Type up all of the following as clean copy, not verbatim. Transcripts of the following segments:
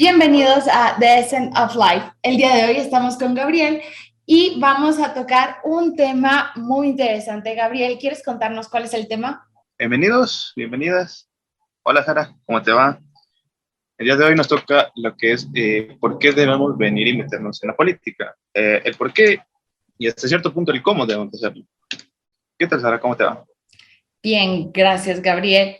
Bienvenidos a The Essence of Life. El día de hoy estamos con Gabriel y vamos a tocar un tema muy interesante. Gabriel, ¿quieres contarnos cuál es el tema? Bienvenidos, bienvenidas. Hola Sara, ¿cómo te va? El día de hoy nos toca lo que es por qué debemos venir y meternos en la política. El por qué y hasta cierto punto el cómo debemos hacerlo. ¿Qué tal Sara? ¿Cómo te va? Bien, gracias, Gabriel.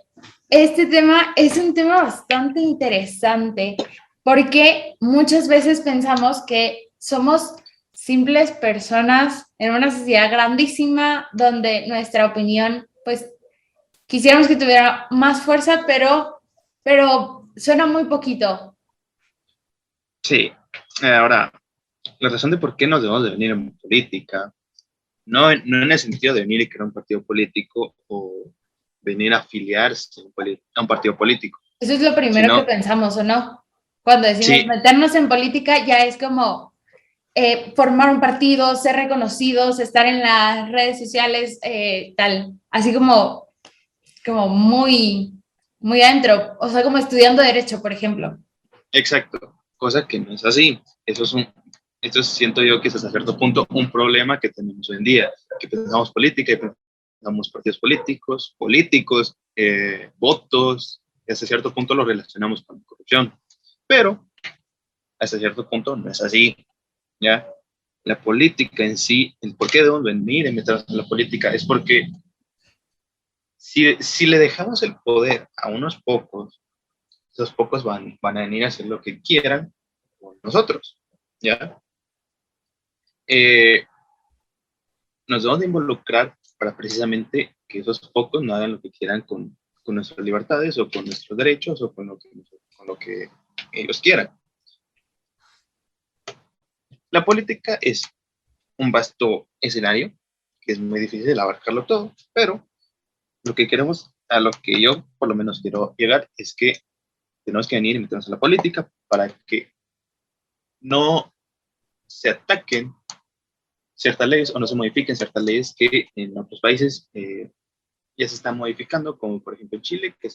Este tema es un tema bastante interesante porque muchas veces pensamos que somos simples personas en una sociedad grandísima donde nuestra opinión, pues, quisiéramos que tuviera más fuerza, pero suena muy poquito. Sí, ahora, la razón de por qué nos debemos de venir en política, no en el sentido de venir y crear un partido político o venir a afiliarse a un partido político, Eso es lo primero que sino, pensamos, ¿o no? Cuando decimos sí, meternos en política, ya es como formar un partido, ser reconocidos, estar en las redes sociales, tal, así como muy adentro, o sea, como estudiando derecho, por ejemplo. exacto, cosa que no es así. Esto siento yo que es hasta cierto punto un problema que tenemos hoy en día, que pensamos política y pensamos partidos políticos, votos, y hasta cierto punto lo relacionamos con la corrupción. Pero hasta cierto punto no es así, ¿ya? La política en sí, el por qué debemos venir y meternos en la política, es porque si le dejamos el poder a unos pocos, esos pocos van a venir a hacer lo que quieran con nosotros, ¿ya? Eh, Nos debemos de involucrar para precisamente que esos pocos no hagan lo que quieran con nuestras libertades o con nuestros derechos o con lo que ellos quieran. La política es un vasto escenario que es muy difícil abarcarlo todo, pero lo que queremos, a lo que yo por lo menos quiero llegar, es que tenemos que venir y meternos en la política para que no se ataquen ciertas leyes o no se modifiquen ciertas leyes que en otros países ya se está modificando, como por ejemplo en Chile, que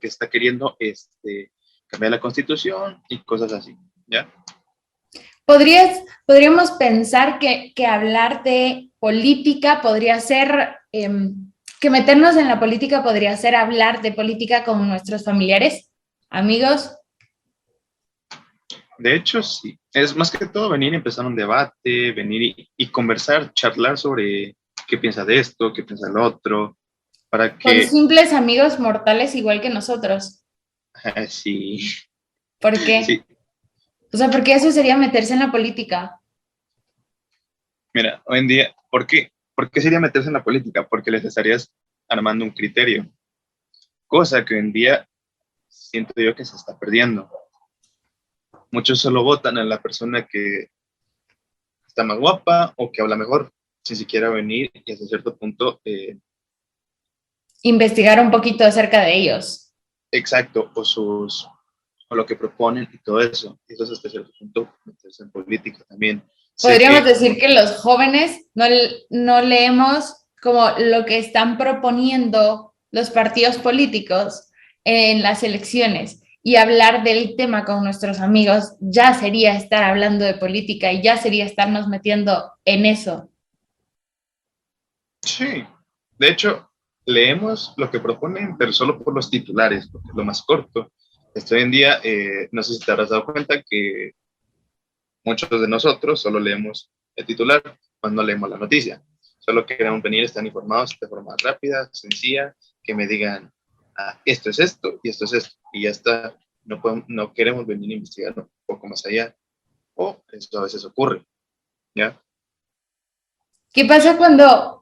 está queriendo cambiar la constitución y cosas así, ¿ya? Podríamos pensar que hablar de política podría ser, que meternos en la política podría ser hablar de política con nuestros familiares, amigos. De hecho, sí, es más que todo venir y empezar un debate, venir y conversar, charlar sobre qué piensa de esto, qué piensa del otro, para Con que, simples amigos mortales igual que nosotros. sí, ¿Por qué? sí, O sea, porque eso sería meterse en la política. mira, hoy en día, ¿por qué? ¿Por qué sería meterse en la política? Porque les estarías armando un criterio, cosa que hoy en día siento yo que se está perdiendo. Muchos solo votan a la persona que está más guapa o que habla mejor, sin siquiera venir y hasta cierto punto, Investigar un poquito acerca de ellos. exacto, o lo que proponen y todo eso. Eso es hasta cierto punto meterse en política también. Sé Podríamos que, decir que los jóvenes no leemos como lo que están proponiendo los partidos políticos en las elecciones y hablar del tema con nuestros amigos ya sería estar hablando de política y ya sería estarnos metiendo en eso. sí, de hecho, leemos lo que proponen, pero solo por los titulares, porque es lo más corto. Hoy en día, no sé si te habrás dado cuenta que muchos de nosotros solo leemos el titular cuando leemos la noticia. Solo queremos venir, estar informados de forma rápida, sencilla, que me digan, esto es esto y esto es esto. Y ya está, no queremos venir a investigar un poco más allá. O esto a veces ocurre, ¿ya? ¿Qué pasa cuando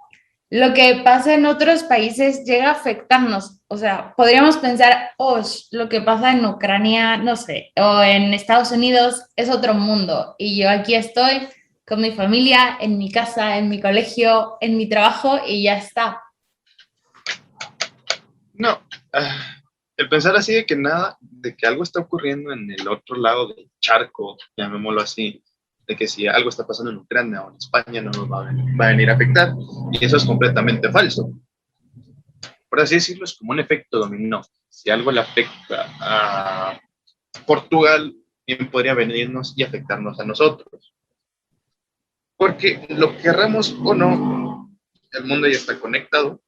lo que pasa en otros países llega a afectarnos? O sea, podríamos pensar, oh, lo que pasa en Ucrania, no sé, o en Estados Unidos es otro mundo. Y yo aquí estoy con mi familia, en mi casa, en mi colegio, en mi trabajo y ya está. No, el pensar así de que nada, de que algo está ocurriendo en el otro lado del charco, llamémoslo así, de que si algo está pasando en Ucrania o en España no nos va a venir a afectar, y eso es completamente falso. Por así decirlo, es como un efecto dominó. Si algo le afecta a Portugal bien podría venirnos y afectarnos a nosotros. Porque lo querramos o no, el mundo ya está conectado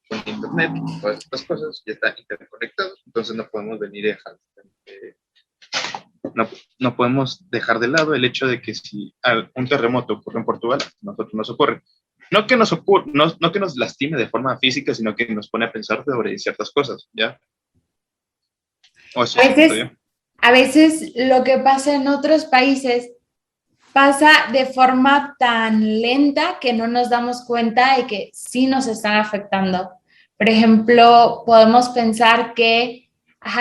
con internet, todas estas cosas ya están interconectados, entonces no podemos venir y dejar, no, no podemos dejar de lado el hecho de que si un terremoto ocurre en Portugal, a nosotros nos ocurre. No que nos ocurre, no que nos lastime de forma física, sino que nos pone a pensar sobre ciertas cosas, ¿ya? O eso A siento veces, yo. a veces lo que pasa en otros países pasa de forma tan lenta que no nos damos cuenta de que sí nos están afectando. Por ejemplo, podemos pensar que,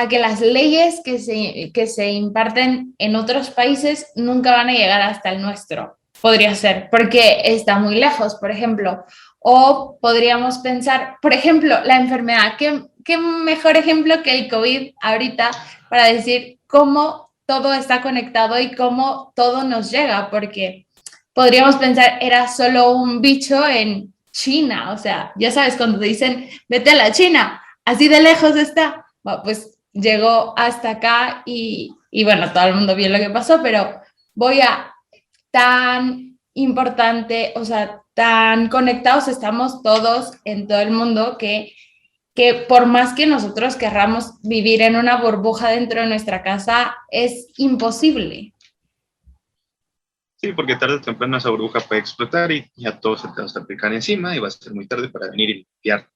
que las leyes que se imparten en otros países nunca van a llegar hasta el nuestro. Podría ser, porque está muy lejos, por ejemplo. O podríamos pensar, por ejemplo, la enfermedad. ¿Qué mejor ejemplo que el COVID ahorita para decir cómo todo está conectado y cómo todo nos llega? Porque podríamos pensar, era solo un bicho en China, o sea, ya sabes, cuando te dicen, vete a la China, así de lejos está. Bueno, pues llegó hasta acá y bueno, todo el mundo vio lo que pasó, pero voy a tan importante, o sea, tan conectados estamos todos en todo el mundo que por más que nosotros querramos vivir en una burbuja dentro de nuestra casa, es imposible. Sí, porque tarde o temprano esa burbuja puede explotar y ya todo se te va a estar picando encima y va a ser muy tarde para venir y limpiar.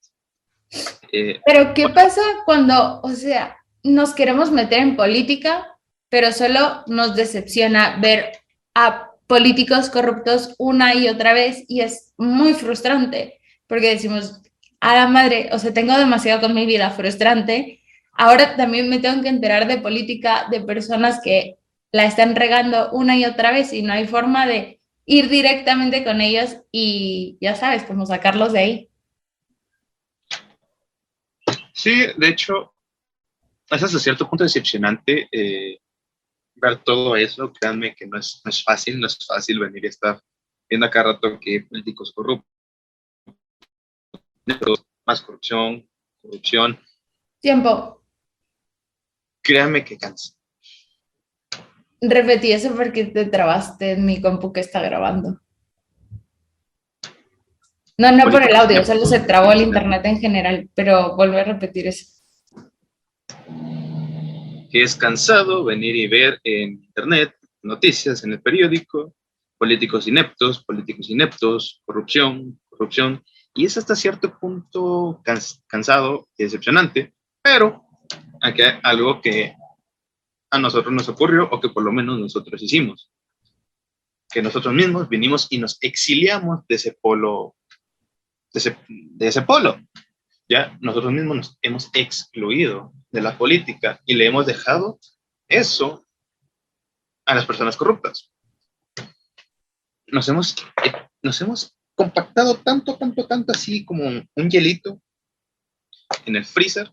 Pero ¿qué Otro, pasa cuando, o sea, nos queremos meter en política, pero solo nos decepciona ver a políticos corruptos una y otra vez y es muy frustrante porque decimos, a la madre, o sea, tengo demasiado con mi vida frustrante, ahora también me tengo que enterar de política de personas que la están regando una y otra vez y no hay forma de ir directamente con ellos y ya sabes, cómo sacarlos de ahí. sí, de hecho, es hasta cierto punto decepcionante ver todo eso. Créanme que no es fácil venir y estar viendo a cada rato que políticos corruptos, más corrupción, corrupción. Tiempo. Créanme que cansa. Repetí eso porque te trabaste en mi compu que está grabando. No, no por el Políticos audio, solo ineptos, se trabó el políticos ineptos. internet en general, pero vuelvo a repetir eso. Que es cansado venir y ver en internet, noticias, en el periódico, políticos ineptos, corrupción, corrupción, y es hasta cierto punto cansado y decepcionante, pero aquí hay algo que a nosotros nos ocurrió o que por lo menos nosotros hicimos, que nosotros mismos vinimos y nos exiliamos de ese polo, de ese polo. Ya nosotros mismos nos hemos excluido de la política y le hemos dejado eso a las personas corruptas. Nos hemos, nos hemos compactado tanto, tanto, tanto así como un hielito en el freezer,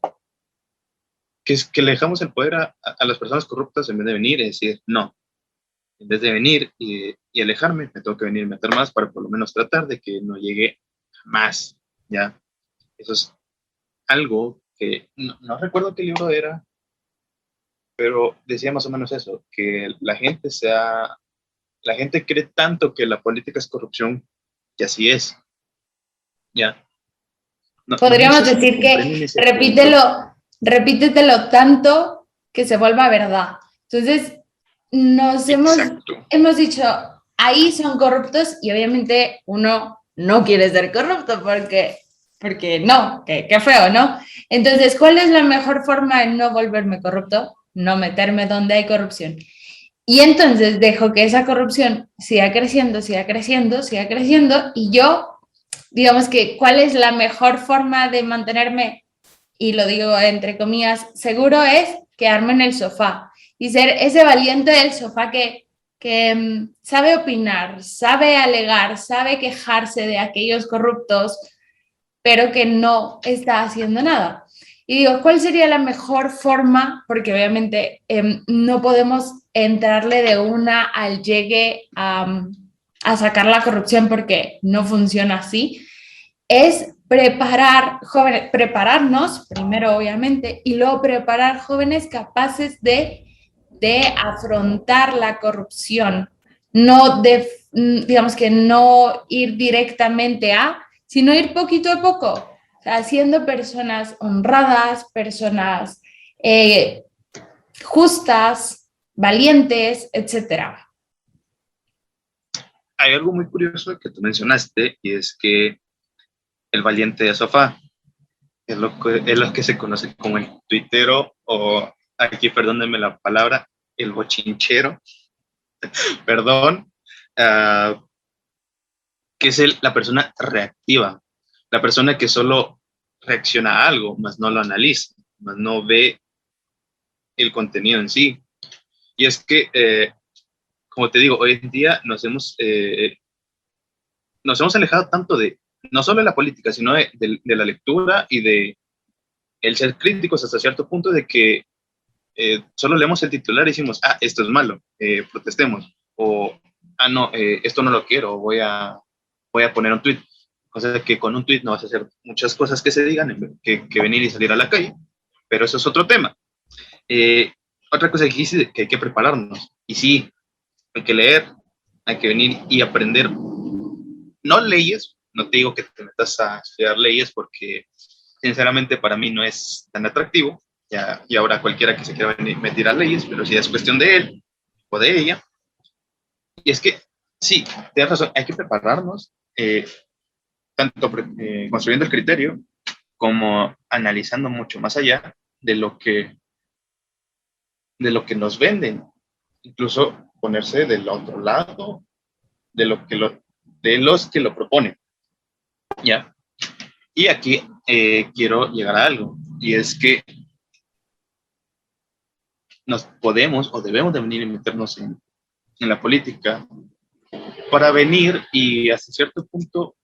que le dejamos el poder a las personas corruptas en vez de venir y decir, no, en vez de venir y alejarme, me tengo que venir y meter más para por lo menos tratar de que no llegue más, ¿ya? Eso es algo que no recuerdo qué libro era, pero decía más o menos eso, que la gente cree tanto que la política es corrupción, y así es, ¿ya? No Podríamos sé si me decir comprenden que ese punto. repítetelo tanto que se vuelva verdad. Entonces, Exacto, hemos dicho, ahí son corruptos y obviamente uno no quiere ser corrupto porque no, qué feo, ¿no? Entonces, ¿cuál es la mejor forma de no volverme corrupto? No meterme donde hay corrupción. Y entonces dejo que esa corrupción siga creciendo, siga creciendo, siga creciendo y yo, digamos que, ¿cuál es la mejor forma de mantenerme, y lo digo entre comillas, seguro? Es quedarme en el sofá y ser ese valiente del sofá que sabe opinar, sabe alegar, sabe quejarse de aquellos corruptos, pero que no está haciendo nada. Y digo, ¿cuál sería la mejor forma? Porque obviamente no podemos entrarle de una al llegue a sacar la corrupción porque no funciona así. Es preparar jóvenes, prepararnos primero obviamente y luego preparar jóvenes capaces de de afrontar la corrupción, no de, digamos que no ir directamente sino ir poquito a poco, o sea, siendo personas honradas, personas justas, valientes, etcétera. Hay algo muy curioso que tú mencionaste y es que el valiente de sofá es lo que se conoce como el tuitero o, aquí perdónenme la palabra, el bochinchero, perdón, que es la persona reactiva, la persona que solo reacciona a algo, más no lo analiza, más no ve el contenido en sí. Y es que, como te digo, hoy en día nos hemos alejado tanto de, no solo de la política, sino de la lectura y de el ser críticos hasta cierto punto de que solo leemos el titular y decimos, esto es malo, protestemos, o, no, esto no lo quiero, voy a poner un tweet. O sea, que con un tweet no vas a hacer muchas cosas que se digan, que venir y salir a la calle, pero eso es otro tema. Otra cosa que dice que hay que prepararnos, y sí, hay que leer, hay que venir y aprender, no leyes, no te digo que te metas a estudiar leyes porque sinceramente para mí no es tan atractivo, y ahora cualquiera que se quiera meter a leyes, pero si es cuestión de él o de ella, y es que sí, tienes razón, hay que prepararnos, tanto construyendo el criterio como analizando mucho más allá de lo que nos venden, incluso ponerse del otro lado de los que lo proponen, ¿ya? Y aquí quiero llegar a algo, y es que nos podemos o debemos de venir y meternos en la política para venir y hasta cierto punto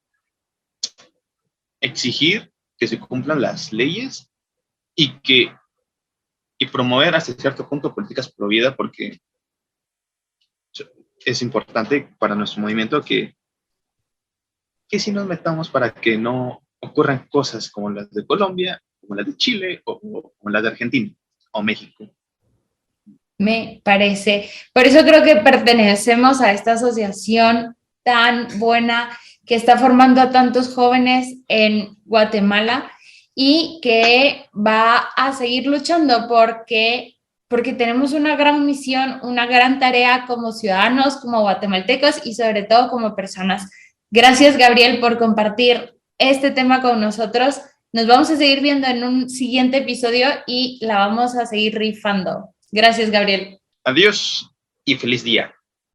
exigir que se cumplan las leyes y promover hasta cierto punto políticas pro vida, porque es importante para nuestro movimiento que si nos metamos para que no ocurran cosas como las de Colombia, como las de Chile o como las de Argentina o México. Me parece. Por eso creo que pertenecemos a esta asociación tan buena que está formando a tantos jóvenes en Guatemala y que va a seguir luchando porque tenemos una gran misión, una gran tarea como ciudadanos, como guatemaltecos y sobre todo como personas. Gracias, Gabriel, por compartir este tema con nosotros. Nos vamos a seguir viendo en un siguiente episodio y la vamos a seguir rifando. Gracias, Gabriel. Adiós y feliz día.